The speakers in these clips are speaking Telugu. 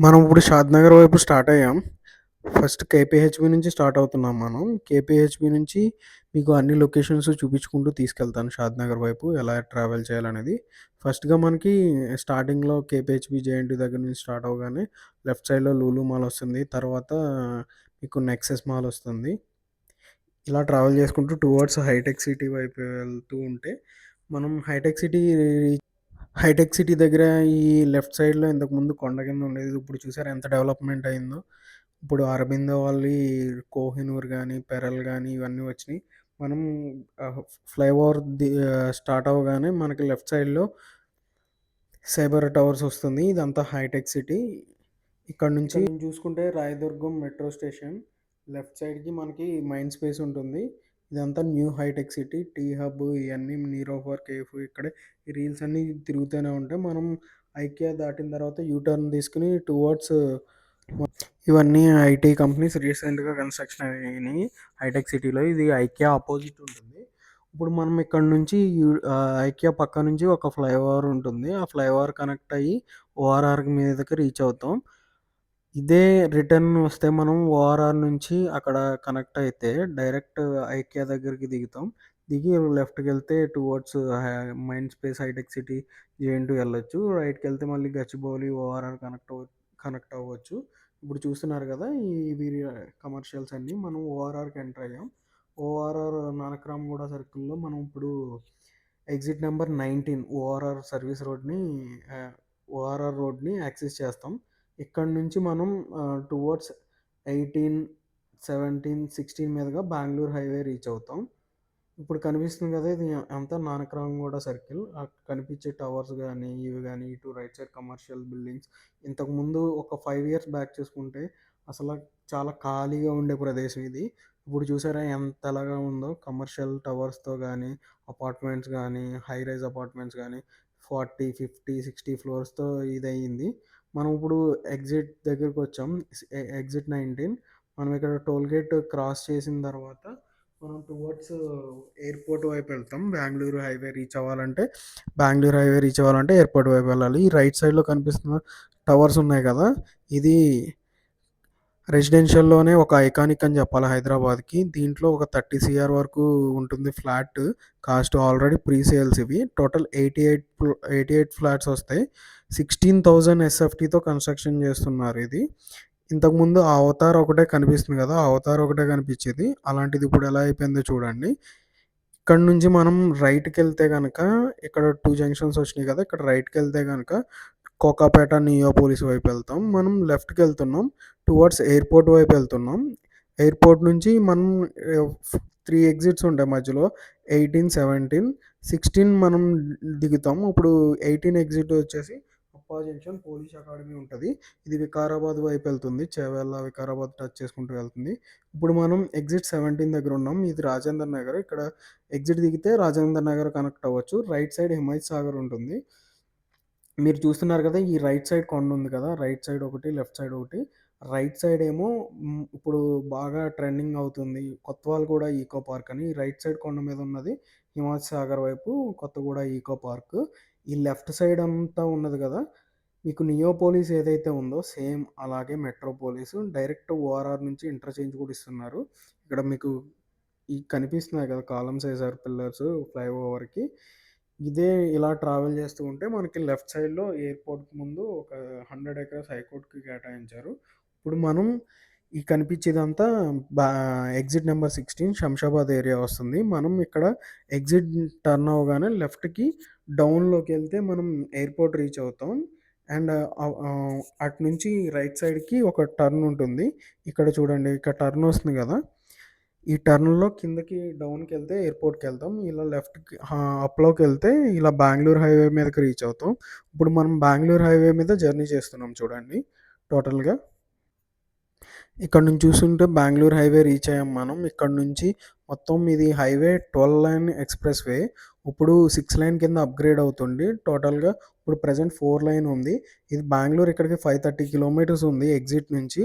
మనం ఇప్పుడు షాద్‌నగర్ వైపు స్టార్ట్ అయ్యాం. ఫస్ట్ కేపీహెచ్‌బీ నుంచి స్టార్ట్ అవుతున్నాం మనం. కేపీహెచ్‌బీ నుంచి మీకు అన్ని లొకేషన్స్ చూపించుకుంటూ తీసుకెళ్తాను షాద్‌నగర్ వైపు ఎలా ట్రావెల్ చేయాలనేది. ఫస్ట్‌గా మనకి స్టార్టింగ్‌లో కేపీహెచ్‌బీ జేఎన్‌టీ దగ్గర నుంచి స్టార్ట్ అవ్వగానే లెఫ్ట్ సైడ్‌లో లూలు మాల్ వస్తుంది. తర్వాత మీకు నెక్సెస్ మాల్ వస్తుంది. ఇలా ట్రావెల్ చేసుకుంటూ టువర్డ్స్ హైటెక్ సిటీ వైపు వెళ్తూ ఉంటే మనం హైటెక్ సిటీ దగ్గర ఈ లెఫ్ట్ సైడ్‌లో ఇంతకుముందు కొండ కింద ఉండేది. ఇప్పుడు చూసారా ఎంత డెవలప్‌మెంట్ అయిందో. ఇప్పుడు అరబిందో వాళ్ళయి కోహినూర్ గాని, పెరల్ గాని ఇవన్నీ వచ్చినియి. మనం ఫ్లైఓవర్ స్టార్ట్ అవ్వగానే మనకి లెఫ్ట్ సైడ్‌లో సైబర్ టవర్స్ వస్తుంది. ఇదంతా హైటెక్ సిటీ. ఇక్కడ నుంచి చూసుకుంటే రాయదుర్గం మెట్రో స్టేషన్. లెఫ్ట్ సైడ్‌కి మనకి మైండ్ స్పేస్ ఉంటుంది. ఇదంతా న్యూ హైటెక్ సిటీ. టీ హబ్ ఇయన్నీ నీరోఫర్ కేఫ్ ఇక్కడే ఈ రీల్స్ అన్నీ తిరుగుతూనే ఉంటాయి. మనం ఐకియా దాటిన తర్వాత యూ టర్న్ తీసుకొని టువర్డ్స్ ఇవన్నీ ఐటీ కంపెనీస్ రీసెంట్‌గా కన్‌స్ట్రక్షన్ అయినాయి హైటెక్ సిటీలో. ఇది ఐకియా అపోజిట్ ఉంటుంది. ఇప్పుడు మనం ఇక్కడ నుంచి ఐకియా పక్క నుంచి ఒక ఫ్లైఓవర్ ఉంటుంది. ఆ ఫ్లైఓవర్ కనెక్ట్ అయ్యి ఓఆర్ఆర్ మీదకి రీచ్ అవుతాం. ఇదే రిటర్న్ వస్తే మనం ఓఆర్ఆర్ నుంచి అక్కడ కనెక్ట్ అయితే డైరెక్ట్ ఐకియా దగ్గరికి దిగుతాం. దిగి లెఫ్ట్‌కెళ్తే టువర్డ్స్ మైండ్ స్పేస్ హైటెక్ సిటీ జేఎన్‌టూ వెళ్ళొచ్చు. రైట్‌కెళ్తే మళ్ళీ గచ్చిబౌలి ఓఆర్ఆర్ కనెక్ట్ అవ్వచ్చు. ఇప్పుడు చూస్తున్నారు కదా! ఇవి కమర్షియల్స్ అన్నీ. మనం ఓఆర్ఆర్‌కి ఎంటర్ అయ్యాం. ఓఆర్ఆర్ నానక్రామ్‌గూడ సర్కిల్‌లో మనం ఇప్పుడు ఎగ్జిట్ నెంబర్ 19 ఓఆర్ఆర్ రోడ్‌ని యాక్సెస్ చేస్తాం. ఇక్కడ నుంచి మనం టువర్డ్స్ 18, 17, 16 మీదుగా బెంగుళూరు హైవే రీచ్ అవుతాం. ఇప్పుడు కనిపిస్తుంది కదా! ఇది అంతా నానక్రామ్‌గూడ సర్కిల్. కనిపించే టవర్స్ గానీ, ఇవి గానీ, ఇటు రైట్ సైడ్ కమర్షియల్ బిల్డింగ్స్. ఇంతకుముందు ఒక 5 ఇయర్స్ బ్యాక్ చూసుకుంటే అసల చాలా ఖాళీగా ఉండే ప్రదేశం ఇది. ఇప్పుడు చూసారా ఎంతలాగా ఉందో కమర్షియల్ టవర్స్‌తో గానీ, అపార్ట్మెంట్స్ గానీ, హై రైజ్ అపార్ట్మెంట్స్ గానీ 40, 50, 60 ఫ్లోర్స్‌తో ఇదయింది. మనం ఇప్పుడు ఎగ్జిట్ దగ్గరకొచ్చాం. ఎగ్జిట్ 19. మనం ఇక్కడ టోల్ గేట్ క్రాస్ చేసిన తర్వాత మనం టువర్డ్స్ ఎయిర్‌పోర్ట్ వైపు వెళ్తాం. బెంగుళూరు హైవే రీచ్ అవ్వాలంటే ఎయిర్‌పోర్ట్ వైపు వెళ్ళాలి. ఈ రైట్ సైడ్‌లో కనిపిస్తున్న టవర్స్ ఉన్నాయి కదా! ఇది రెసిడెన్షియల్‌లోనే ఒక ఐకానిక్ అని చెప్పాలి హైదరాబాద్‌కి. దీంట్లో ఒక 30 సీఆర్ వరకు ఉంటుంది flat cost. Already pre sales ఇవి. టోటల్ 88 ఫ్లాట్స్ వస్తాయి. 16,000 ఎస్ఎఫ్టీతో కన్‌స్ట్రక్షన్ చేస్తున్నారు ఇది. ఇంతకుముందు ఆ అవతార్ ఒకటే కనిపిస్తుంది కదా! ఆ అవతార్ ఒకటే కనిపించేది. అలాంటిది ఇప్పుడు ఎలా అయిపోయిందో చూడండి. ఇక్కడ నుంచి మనం రైట్‌కెళ్తే గనక ఇక్కడ 2 జంక్షన్స్ వచ్చినాయి కదా! ఇక్కడ రైట్‌కెళ్తే గనక కోకాపేట, నియోపోలిస్ వైపు వెళ్తాం. మనం లెఫ్ట్‌కెళ్తున్నాం. టువర్డ్స్ ఎయిర్‌పోర్ట్ వైపు వెళ్తున్నాం. ఎయిర్‌పోర్ట్ నుంచి మనం 3 ఎగ్జిట్స్ ఉంటాయి మధ్యలో. 18, 17, 16 మనం దిగుతాం. ఇప్పుడు 18 ఎగ్జిట్ వచ్చేసి అప్పా జంక్షన్ పోలీస్ అకాడమీ ఉంటది. ఇది వికారాబాద్ వైపు వెళ్తుంది. చేవెళ్ళ, వికారాబాద్ టచ్ చేసుకుంటూ వెళ్తుంది. ఇప్పుడు మనం ఎగ్జిట్ 17 దగ్గర ఉన్నాం. ఇది రాజేంద్ర నగర్. ఇక్కడ ఎగ్జిట్ దిగితే రాజేంద్ర నగర్ కనెక్ట్ అవ్వచ్చు. రైట్ సైడ్ హిమాయత్ సాగర్ ఉంటుంది. మీరు చూస్తున్నారు కదా! ఈ రైట్ సైడ్ కొండ ఉంది కదా! రైట్ సైడ్ ఒకటి, లెఫ్ట్ సైడ్ ఒకటి. రైట్ సైడ్ ఏమో ఇప్పుడు బాగా ట్రెండింగ్ అవుతుంది. కొత్తవాళ్ళు కూడా ఈకో పార్క్ అని. రైట్ సైడ్ కొండ మీద ఉన్నది హిమాయత్ సాగర్ వైపు కొత్తగూడ ఈకో పార్క్. ఈ లెఫ్ట్ సైడ్ అంతా ఉన్నది కదా! మీకు నియోపోలిస్ ఏదైతే ఉందో సేమ్ అలాగే మెట్రోపోలిస్ డైరెక్ట్ ఓఆర్ఆర్ నుంచి ఇంటర్చేంజ్ కూడా ఇస్తున్నారు. ఇక్కడ మీకు ఈ కనిపిస్తున్నాయి కదా! కాలమ్స్ ఏసారు పిల్లర్స్ ఫ్లైఓవర్‌కి. ఇదే ఇలా ట్రావెల్ చేస్తూ ఉంటే మనకి లెఫ్ట్ సైడ్‌లో ఎయిర్‌పోర్ట్‌కి ముందు ఒక 100 ఎకర్స్ హైకోర్ట్‌కి కేటాయించారు. ఇప్పుడు మనం ఈ కనిపించేదంతా బా ఎగ్జిట్ నెంబర్ 16 శంషాబాద్ ఏరియా వస్తుంది. మనం ఇక్కడ ఎగ్జిట్ టర్న్ అవ్వగానే లెఫ్ట్‌కి డౌన్‌లోకెళ్తే మనం ఎయిర్‌పోర్ట్ రీచ్ అవుతాం. అండ్ అటు నుంచి రైట్ సైడ్‌కి ఒక టర్న్ ఉంటుంది. ఇక్కడ చూడండి ఇక్కడ టర్న్ వస్తుంది కదా! ఈ టర్న్‌లో కిందకి డౌన్‌కెళ్తే ఎయిర్‌పోర్ట్‌కెళ్తాం. ఇలా అప్‌లోకెళ్తే ఇలా బెంగుళూరు హైవే మీదకి రీచ్ అవుతాం. ఇప్పుడు మనం బెంగుళూరు హైవే మీద జర్నీ చేస్తున్నాం చూడండి టోటల్‌గా. ఇక్కడ నుంచి చూస్తుంటే బెంగుళూరు హైవే రీచ్ అయ్యాం మనం. ఇక్కడ నుంచి మొత్తం ఇది హైవే 12 లైన్ ఎక్స్‌ప్రెస్ వే. ఇప్పుడు 6 లైన్ కింద అప్‌గ్రేడ్ అవుతుంది. టోటల్‌గా ఇప్పుడు ప్రెజెంట్ 4 లైన్ ఉంది. ఇది బెంగుళూరు ఇక్కడికి 530 కిలోమీటర్స్ ఉంది ఎగ్జిట్ నుంచి.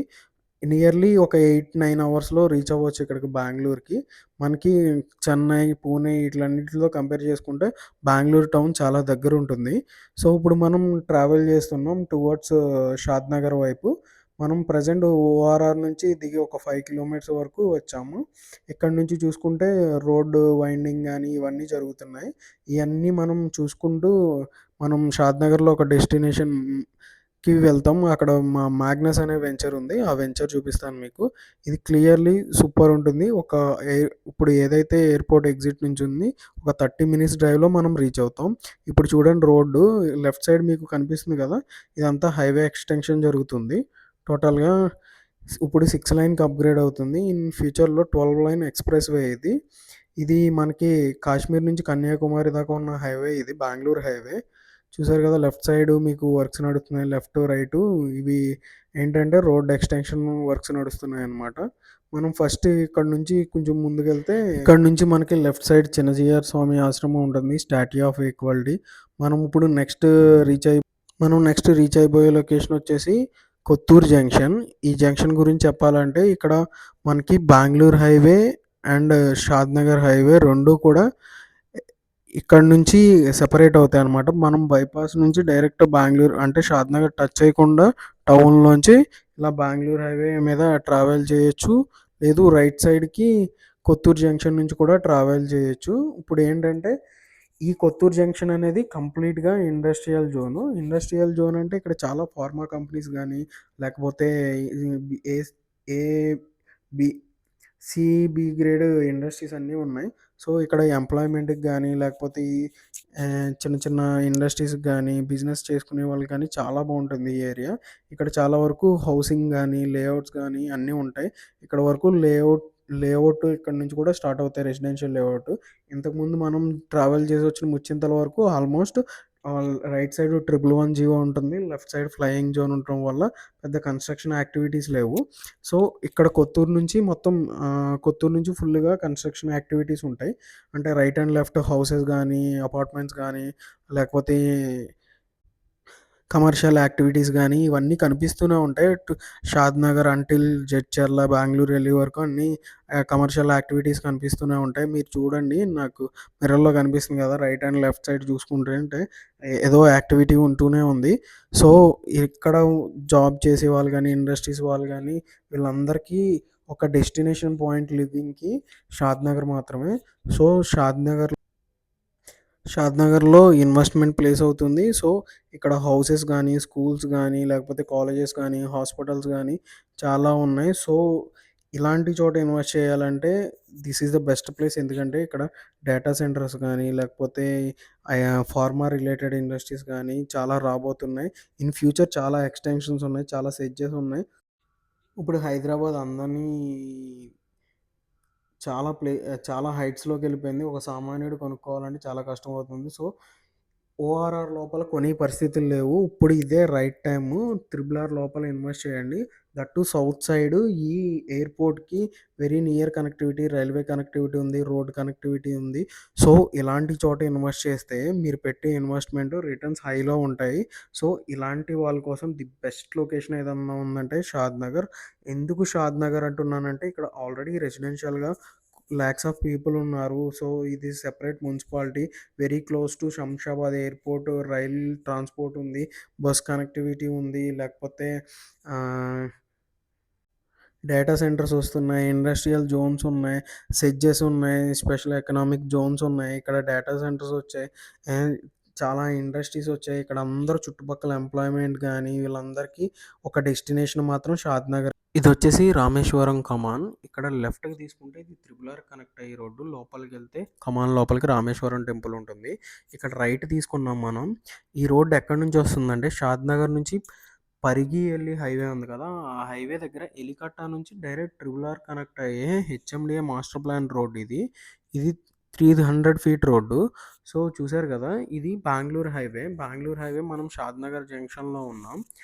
నియర్లీ ఒక 8, 9 అవర్స్‌లో రీచ్ అవ్వచ్చు ఇక్కడికి బెంగుళూరుకి. మనకి చెన్నై, పూణే ఈట్లన్నిటితో కంపేర్ చేసుకుంటే బెంగుళూరు టౌన్ చాలా దగ్గరుంటుంది. సో, ఇప్పుడు మనం ట్రావెల్ చేస్తున్నాం టువర్డ్స్ షాద్‌నగర్ వైపు. మనం ప్రెజెంట్ ఓఆర్ఆర్ నుంచి దిగి ఒక 5 కిలోమీటర్స్ వరకు వచ్చాము. ఇక్కడి నుంచి చూసుకుంటే రోడ్డు వైండింగ్ గాని ఇవన్నీ జరుగుతున్నాయి. ఇయన్నీ మనం చూసుకుంటూ మనం షాద్‌నగర్‌లో ఒక డెస్టినేషన్‌కి వెళ్తాం. అక్కడ మాగ్నస్ అనే వెంచర్ ఉంది. ఆ వెంచర్ చూపిస్తాను మీకు. ఇది క్లియర్‌లీ సూపర్ ఉంటుంది. ఇప్పుడు ఏదైతే ఎయిర్‌పోర్ట్ ఎగ్జిట్ నుంచి ఉంది, ఒక 30 మినిట్స్ డ్రైవ్‌లో మనం రీచ్ అవుతాం. ఇప్పుడు చూడండి రోడ్డు లెఫ్ట్ సైడ్ మీకు కనిపిస్తుంది కదా! ఇదంతా హైవే ఎక్స్‌టెన్షన్ జరుగుతుంది. టోటల్‌గా ఇప్పుడు 6 లైన్‌కి అప్‌గ్రేడ్ అవుతుంది. ఇన్ ఫ్యూచర్‌లో 12 లైన్ ఎక్స్‌ప్రెస్ వే ఇది. ఇది మనకి కాశ్మీర్ నుంచి కన్యాకుమారి దాకా ఉన్న హైవే ఇది. బెంగుళూరు హైవే. చూసారు కదా! లెఫ్ట్ సైడ్ మీకు వర్క్స్ నడుస్తున్నాయి. లెఫ్ట్, రైటు ఇవి ఏంటంటే రోడ్ ఎక్స్‌టెన్షన్ వర్క్స్ నడుస్తున్నాయన్నమాట. మనం ఫస్ట్ ఇక్కడ నుంచి కొంచెం ముందుకెళ్తే ఇక్కడ నుంచి మనకి లెఫ్ట్ సైడ్ చిన్నజీయర్ స్వామి ఆశ్రమం ఉంటుంది. Statue of equality. మనం ఇప్పుడు నెక్స్ట్ రీచ్ అయిపోయే లొకేషన్ వచ్చేసి కొత్తూరు జంక్షన్. ఈ జంక్షన్ గురించి చెప్పాలంటే ఇక్కడ మనకి Bengaluru highway and Shadnagar highway 2 కూడా ఇక్కడ నుంచి సెపరేట్ అవుతాయన్నమాట. మనం బైపాస్ నుంచి డైరెక్ట్ బెంగుళూరు అంటే షాద్‌నగర్ టచ్ చేయకుండా టౌన్‌లోంచి ఇలా బెంగుళూరు హైవే మీద ట్రావెల్ చేయొచ్చు. లేదు రైట్ సైడ్‌కి కొత్తూరు జంక్షన్ నుంచి కూడా ట్రావెల్ చేయొచ్చు. ఇప్పుడేంటంటే ఈ కొత్తూరు జంక్షన్ అనేది కంప్లీట్‌గా ఇండస్ట్రియల్ జోను. ఇండస్ట్రియల్ జోన్ అంటే ఇక్కడ చాలా ఫార్మా కంపెనీస్ గానీ, లేకపోతే as A, B C, B grade industries అన్నీ ఉన్నాయి. సో, ఇక్కడ ఎంప్లాయ్‌మెంట్‌కి గానీ, లేకపోతే ఈ చిన్న చిన్న ఇండస్ట్రీస్‌కి గానీ, బిజినెస్ చేసుకునే వాళ్ళకి గానీ చాలా బావుంటుంది ఈ ఏరియా. ఇక్కడ చాలా వరకు హౌసింగ్ గానీ, లేఅవుట్స్ గానీ అన్నీ ఉంటాయి. ఇక్కడ వరకు లేఅవుట్ ఇక్కడి నుంచి కూడా స్టార్ట్ అవుతాయి రెసిడెన్షియల్ లేఅవుట్. ఇంతకుముందు మనం ట్రావెల్ చేసొచ్చిన ముచ్చింతల వరకు ఆల్మోస్ట్ రైట్ సైడ్ 111 జియో ఉంటుంది. లెఫ్ట్ సైడ్ ఫ్లయింగ్ జోన్ ఉండటం వల్ల పెద్ద కన్‌స్ట్రక్షన్ యాక్టివిటీస్ లేవు. సో, ఇక్కడ కొత్తూరు నుంచి ఫుల్‌గా కన్‌స్ట్రక్షన్ యాక్టివిటీస్ ఉంటాయి. అంటే రైట్ అండ్ లెఫ్ట్ హౌసెస్ గానీ, అపార్ట్‌మెంట్స్ గానీ, లేకపోతే కమర్షియల్ యాక్టివిటీస్ గానీ, ఇవన్నీ కనిపిస్తూనే ఉంటాయి. షాద్‌నగర్ అంటిల్ జడ్చర్ల, బెంగుళూరు ఎళ్ళే వరకు అన్నీ కమర్షియల్ యాక్టివిటీస్ కనిపిస్తూనే ఉంటాయి. మీరు చూడండి నాకు మిర్రర్‌లో కనిపిస్తుంది కదా! రైట్ అండ్ లెఫ్ట్ సైడ్ చూసుకుంటుంటే ఏదో యాక్టివిటీ ఉంటూనే ఉంది. సో, ఇక్కడ జాబ్ చేసేవాళ్ళు గానీ, ఇండస్ట్రీస్ వాళ్ళు గానీ వీళ్ళందరికీ ఒక డెస్టినేషన్ పాయింట్ లివింగ్‌కి షాద్‌నగర్ మాత్రమే. సో, షాద్‌నగర్‌లో ఇన్వెస్ట్‌మెంట్ ప్లేస్ అవుతుంది. సో, ఇక్కడ హౌసెస్ గానీ, స్కూల్స్ గానీ, లేకపోతే కాలేజెస్ గానీ, హాస్పిటల్స్ గానీ చాలా ఉన్నాయి. సో, ఇలాంటి చోట ఇన్వెస్ట్ చేయాలంటే this is the best place. ఎందుకంటే ఇక్కడ డేటా సెంటర్స్ గానీ, లేకపోతే ఫార్మా రిలేటెడ్ ఇండస్ట్రీస్ గానీ చాలా రాబోతున్నాయి. ఇన్ ఫ్యూచర్ చాలా ఎక్స్‌టెన్షన్స్ ఉన్నాయి. చాలా సెడ్జెస్ ఉన్నాయి. ఇప్పుడు హైదరాబాద్ అందరినీ చాలా హైట్స్‌లోకెళ్ళిపోయింది. ఒక సామాన్యుడు కొనుక్కోవాలంటే చాలా కష్టమవుతుంది. సో, ఓఆర్ఆర్ లోపల కొనే పరిస్థితులు లేవు. ఇప్పుడు ఇదే రైట్ టైము. త్రిబుల్ ఆర్ లోపల ఇన్వెస్ట్ చేయండి. దట్ టూ సౌత్ సైడ్ ఈ ఎయిర్‌పోర్ట్‌కి very near connectivity, railway connectivity ఉంది, రోడ్ కనెక్టివిటీ ఉంది. సో, ఇలాంటి చోట ఇన్వెస్ట్ చేస్తే మీరు పెట్టే ఇన్వెస్ట్‌మెంట్ రిటర్న్స్ హైలో ఉంటాయి. సో, ఇలాంటి వాళ్ళ కోసం ది బెస్ట్ లొకేషన్ ఏదన్నా ఉందంటే షాద్‌నగర్. ఎందుకు షాద్‌నగర్ అంటున్నానంటే ఇక్కడ ఆల్రెడీ రెసిడెన్షియల్‌గా లాక్స్ ఆఫ్ పీపుల్ ఉన్నారు. సో, ఇది separate municipality. Very close to Shamshabad airport, rail transport ఉంది. బస్ కనెక్టివిటీ ఉంది. లేకపోతే ఆహ్, డేటా సెంటర్స్ వస్తున్నాయి. ఇండస్ట్రియల్ జోన్స్ ఉన్నాయి. సెడ్జెస్ ఉన్నాయి. స్పెషల్ ఎకనామిక్ జోన్స్ ఉన్నాయి. ఇక్కడ డేటా సెంటర్స్ వచ్చాయి. అండ్ చాలా ఇండస్ట్రీస్ వచ్చాయి. ఇక్కడ అందరూ చుట్టుపక్కల ఎంప్లాయ్‌మెంట్ గానీ వీళ్ళందరికీ ఒక డెస్టినేషన్ మాత్రం షాద్‌నగర్. ఇదొచ్చేసి రామేశ్వరం కమాన్. ఇక్కడ లెఫ్ట్‌కి తీసుకుంటే ఇది త్రిబుల్ ఆర్ కనెక్ట్ అయ్యే రోడ్డు. లోపలికెళ్తే కమాన్ లోపలికి రామేశ్వరం టెంపుల్ ఉంటుంది. ఇక్కడ రైట్ తీసుకున్నాం మనం. ఈ రోడ్ ఎక్కడి నుంచి వస్తుందంటే షాద్‌నగర్ నుంచి పరిగి ఎళ్ళి హైవే ఉంది కదా! ఆ హైవే దగ్గర ఎలికట్టా నుంచి డైరెక్ట్ త్రిబుల్ ఆర్ కనెక్ట్ అయ్యే హెచ్ఎండిఏ మాస్టర్ ప్లాన్ రోడ్ ఇది. ఇది 300 ఫీట్ రోడ్డు. సో, చూసారు కదా! ఇది బెంగుళూరు హైవే. బెంగుళూరు హైవే మనం షాద్‌నగర్ జంక్షన్‌లో ఉన్నాం.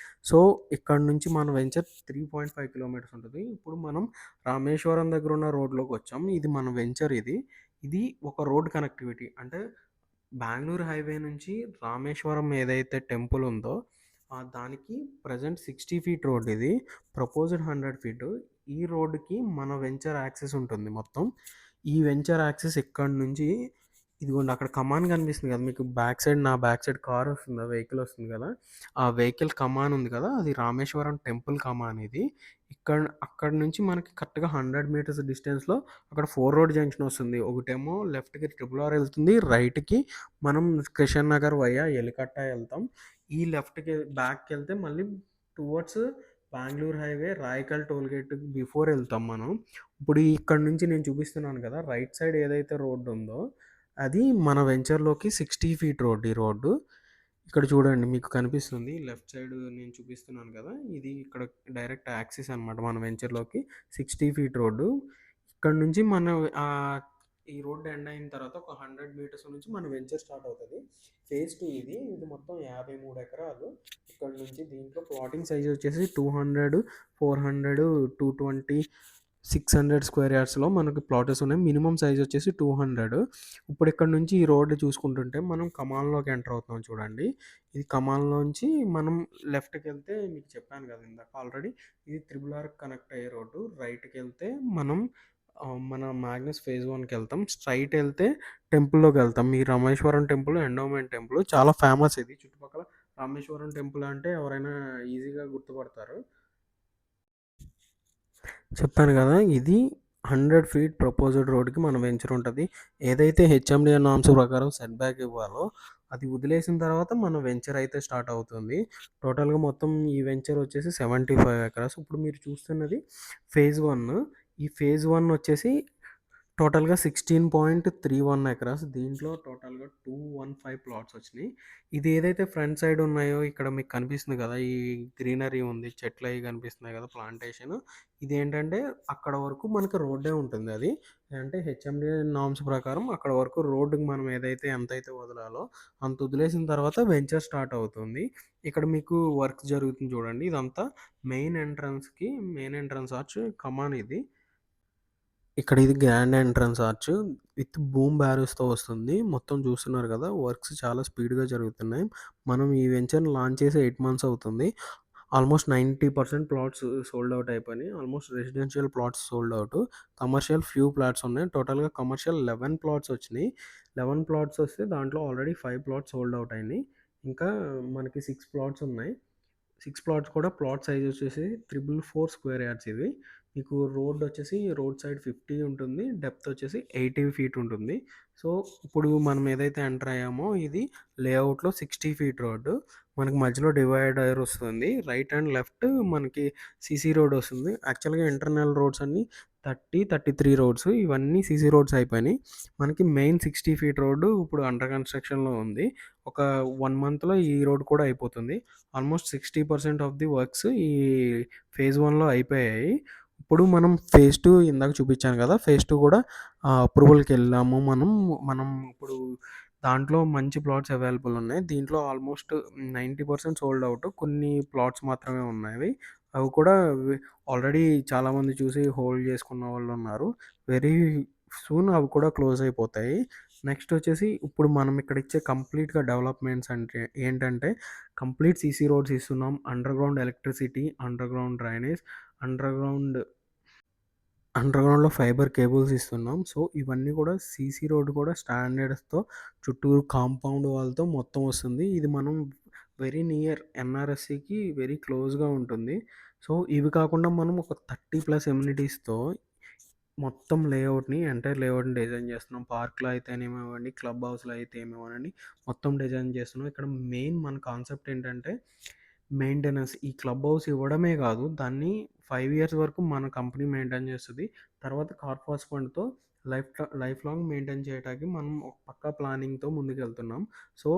సో, ఇక్కడ నుంచి మన వెంచర్ 3.5 కిలోమీటర్స్ ఉంటది. ఇప్పుడు మనం రామేశ్వరం దగ్గరున్న రోడ్‌లోకొచ్చాం. ఇది మన వెంచర్ ఇది. ఇది ఒక రోడ్ కనెక్టివిటీ. అంటే బెంగుళూరు హైవే నుంచి రామేశ్వరం ఏదైతే టెంపుల్ ఉందో, దానికి ప్రెజెంట్ 60 ఫీట్ రోడ్ ఇది. Proposed 100 feet. ఈ రోడ్డుకి మన వెంచర్ యాక్సెస్ ఉంటుంది మొత్తం. ఈ వెంచర్ యాక్సెస్ ఇక్కడి నుంచి ఇదిగోండి అక్కడ కమాన్ కనిపిస్తుంది కదా మీకు బ్యాక్ సైడ్, నా బ్యాక్ సైడ్ కార్ వస్తుంది, వెహికల్ వస్తుంది కదా, ఆ వెహికల్ కమాన్ ఉంది కదా, అది రామేశ్వరం టెంపుల్ కమాన్ ఇది. అక్కడ నుంచి మనకి కరెక్ట్గా 100 మీటర్స్ డిస్టెన్స్లో అక్కడ 4 రోడ్ జంక్షన్ వస్తుంది. ఒకటేమో లెఫ్ట్కి RRR వెళ్తుంది, రైట్కి మనం కిషన్ నగర్ వయ్యా ఎలికట్ట వెళ్తాం. ఈ లెఫ్ట్కి బ్యాక్కి వెళ్తే మళ్ళీ towards Bengaluru highway Rayakal toll gate before వెళ్తాం మనం. ఇప్పుడు ఇక్కడ నుంచి నేను చూపిస్తున్నాను కదా, రైట్ సైడ్ ఏదైతే రోడ్డు ఉందో అది మన వెంచర్లోకి 60 ఫీట్ రోడ్. ఈ రోడ్డు ఇక్కడ చూడండి మీకు కనిపిస్తుంది, లెఫ్ట్ సైడ్ నేను చూపిస్తున్నాను కదా, ఇది ఇక్కడ డైరెక్ట్ యాక్సెస్ అనమాట మన వెంచర్లోకి. 60 ఫీట్ రోడ్డు. ఇక్కడ నుంచి మన ఈ రోడ్డు ఎండ్ అయిన తర్వాత ఒక 100 మీటర్స్ నుంచి మన వెంచర్ స్టార్ట్ అవుతుంది. ఫేజ్ 2 ఇది. ఇది మొత్తం 53 ఎకరాలు. ఇక్కడ నుంచి దీంట్లో ప్లాటింగ్ సైజ్ వచ్చేసి 200, 400, 220, 600 స్క్వేర్ యార్డ్స్లో మనకి ప్లాటర్స్ ఉన్నాయి. మినిమం సైజ్ వచ్చేసి 200. ఇప్పుడు ఇక్కడ నుంచి ఈ రోడ్డు చూసుకుంటుంటే మనం కమాన్లోకి ఎంటర్ అవుతాం చూడండి. ఇది కమాన్లోంచి మనం లెఫ్ట్కి వెళ్తే మీకు చెప్పాను కదా ఇందాక ఆల్రెడీ, ఇది RRR కనెక్ట్ అయ్యే రోడ్డు. రైట్కి వెళ్తే మనం మన మ్యాగ్నస్ ఫేజ్ 1కి వెళ్తాం. స్ట్రైట్ వెళ్తే టెంపుల్లోకి వెళ్తాం. ఈ రామేశ్వరం టెంపుల్, ఎండోమెంట్ టెంపుల్ చాలా ఫేమస్ ఇది చుట్టుపక్కల. రామేశ్వరం టెంపుల్ అంటే ఎవరైనా ఈజీగా గుర్తుపడతారు. చెప్పాను కదా, ఇది 100 ఫీట్ ప్రపోజ్డ్ రోడ్కి మన వెంచర్ ఉంటుంది. ఏదైతే హెచ్ఎండిఏ నామ్స్ ప్రకారం సెట్ బ్యాక్ ఇవ్వాలో అది వదిలేసిన తర్వాత మన వెంచర్ అయితే స్టార్ట్ అవుతుంది. టోటల్గా మొత్తం ఈ వెంచర్ వచ్చేసి 75 ఎకరాస్. ఇప్పుడు మీరు చూస్తున్నది ఫేజ్ 1. ఈ ఫేజ్ 1 వచ్చేసి టోటల్గా 16.31 ఎకరాస్. దీంట్లో టోటల్గా 215 ప్లాట్స్ వచ్చినాయి. ఇది ఏదైతే ఫ్రంట్ సైడ్ ఉన్నాయో ఇక్కడ మీకు కనిపిస్తుంది కదా, ఈ గ్రీనరీ ఉంది, చెట్లు అవి కనిపిస్తున్నాయి కదా, ప్లాంటేషన్. ఇది ఏంటంటే అక్కడ వరకు మనకు రోడ్డే ఉంటుంది. అది అంటే హెచ్ఎండిఏ నామ్స్ ప్రకారం అక్కడ వరకు రోడ్డుకి మనం ఏదైతే ఎంతైతే వదలాలో అంత వదిలేసిన తర్వాత వెంచర్ స్టార్ట్ అవుతుంది. ఇక్కడ మీకు వర్క్ జరుగుతుంది చూడండి. ఇదంతా మెయిన్ ఎంట్రన్స్ ఆర్చ్ కమాన్ ఇది. ఇక్కడ ఇది grand entrance arch with boom బ్యారర్స్తో వస్తుంది. మొత్తం చూస్తున్నారు కదా, వర్క్స్ చాలా స్పీడ్గా జరుగుతున్నాయి. మనం ఈ వెంచర్ని లాంచ్ చేసి 8 months అవుతుంది. ఆల్మోస్ట్ 90% ప్లాట్స్ సోల్డ్ అవుట్ అయిపోయినాయి. Almost residential plots sold out. Commercial few plots ఉన్నాయి. టోటల్గా కమర్షియల్ 11 ప్లాట్స్ వచ్చినాయి. 11 ప్లాట్స్ వస్తే దాంట్లో ఆల్రెడీ 5 ప్లాట్స్ సోల్డ్ అవుట్ అయినాయి. ఇంకా మనకి 6 ప్లాట్స్ ఉన్నాయి. 6 ప్లాట్స్ కూడా ప్లాట్ సైజ్ వచ్చేసి 444 స్క్వేర్ యార్డ్స్ ఇవి. మీకు రోడ్ వచ్చేసి రోడ్ సైడ్ 50 ఉంటుంది, డెప్త్ వచ్చేసి 80 ఫీట్ ఉంటుంది. సో ఇప్పుడు మనం ఏదైతే ఎంటర్ అయ్యామో ఇది లేఅవుట్లో 60 ఫీట్ రోడ్డు. మనకి మధ్యలో డివైడర్ వస్తుంది. రైట్ అండ్ లెఫ్ట్ మనకి సీసీ రోడ్ వస్తుంది. యాక్చువల్గా ఇంటర్నల్ రోడ్స్ అన్నీ 30, 33 రోడ్స్, ఇవన్నీ సీసీ రోడ్స్ అయిపోయినాయి. మనకి మెయిన్ 60 ఫీట్ రోడ్డు ఇప్పుడు అండర్ కన్స్ట్రక్షన్లో ఉంది. ఒక 1 monthలో ఈ రోడ్ కూడా అయిపోతుంది. ఆల్మోస్ట్ 60% ఆఫ్ ది వర్క్స్ ఈ ఫేజ్ 1లో అయిపోయాయి. ఇప్పుడు మనం ఫేజ్ 2 ఇందాక చూపించాను కదా, ఫేజ్ 2 కూడా అప్రూవల్కి వెళ్ళాము మనం ఇప్పుడు దాంట్లో మంచి ప్లాట్స్ అవైలబుల్ ఉన్నాయి. దీంట్లో ఆల్మోస్ట్ 90% సోల్డ్ అవుట్. కొన్ని ప్లాట్స్ మాత్రమే ఉన్నాయి. అవి కూడా ఆల్రెడీ చాలామంది చూసి హోల్డ్ చేసుకున్న వాళ్ళు ఉన్నారు. వెరీ సూన్ అవి కూడా క్లోజ్ అయిపోతాయి. నెక్స్ట్ వచ్చేసి ఇప్పుడు మనం ఇక్కడ ఇచ్చే కంప్లీట్గా డెవలప్మెంట్స్ అంటే ఏంటంటే కంప్లీట్ సీసీ రోడ్స్ ఇస్తున్నాం, underground electricity, underground drainage, అండర్గ్రౌండ్లో ఫైబర్ కేబుల్స్ ఇస్తున్నాం. సో ఇవన్నీ కూడా సీసీ రోడ్ కూడా స్టాండర్డ్స్తో చుట్టూరు కాంపౌండ్ వాళ్ళతో మొత్తం వస్తుంది. ఇది మనం వెరీ నియర్ ఎన్ఆర్ఎస్సికి వెరీ క్లోజ్గా ఉంటుంది. సో ఇవి కాకుండా మనం ఒక 30+ ఎమ్యూనిటీస్తో మొత్తం లేఅవుట్ని ఎంటైర్ లేఅవుట్ని డిజైన్ చేస్తున్నాం. పార్క్లో అయితేనేమివ్వండి, క్లబ్ హౌస్లో అయితే ఏమివ్వండి, మొత్తం డిజైన్ చేస్తున్నాం. ఇక్కడ మెయిన్ మన కాన్సెప్ట్ ఏంటంటే మెయింటెనెన్స్. ఈ క్లబ్ హౌస్ ఇవ్వడమే కాదు, దాన్ని 5 years వరకు మన కంపెనీ మెయింటైన్ చేస్తుంది. తర్వాత కార్పస్ ఫండ్తో లైఫ్ లాంగ్ మెయింటైన్ చేయడానికి మనం ఒక పక్కా ప్లానింగ్తో ముందుకెళ్తున్నాం. So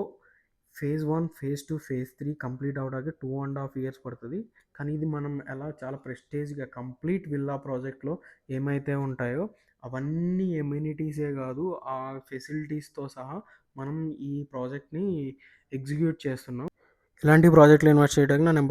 phase 1, phase 2, phase 3 complete అవడానికి 2.5 years పడుతుంది. కానీ ఇది మనం ఎలా చాలా ప్రెస్టేజ్గా కంప్లీట్ విల్లా ప్రాజెక్ట్లో ఏమైతే ఉంటాయో అవన్నీ ఎమ్యూనిటీసే కాదు, ఆ ఫెసిలిటీస్తో సహా మనం ఈ ప్రాజెక్ట్ని ఎగ్జిక్యూట్ చేస్తున్నాం. ఇలాంటి ప్రాజెక్టులు ఇన్వెస్ట్ చేయడానికి నా నెంబర్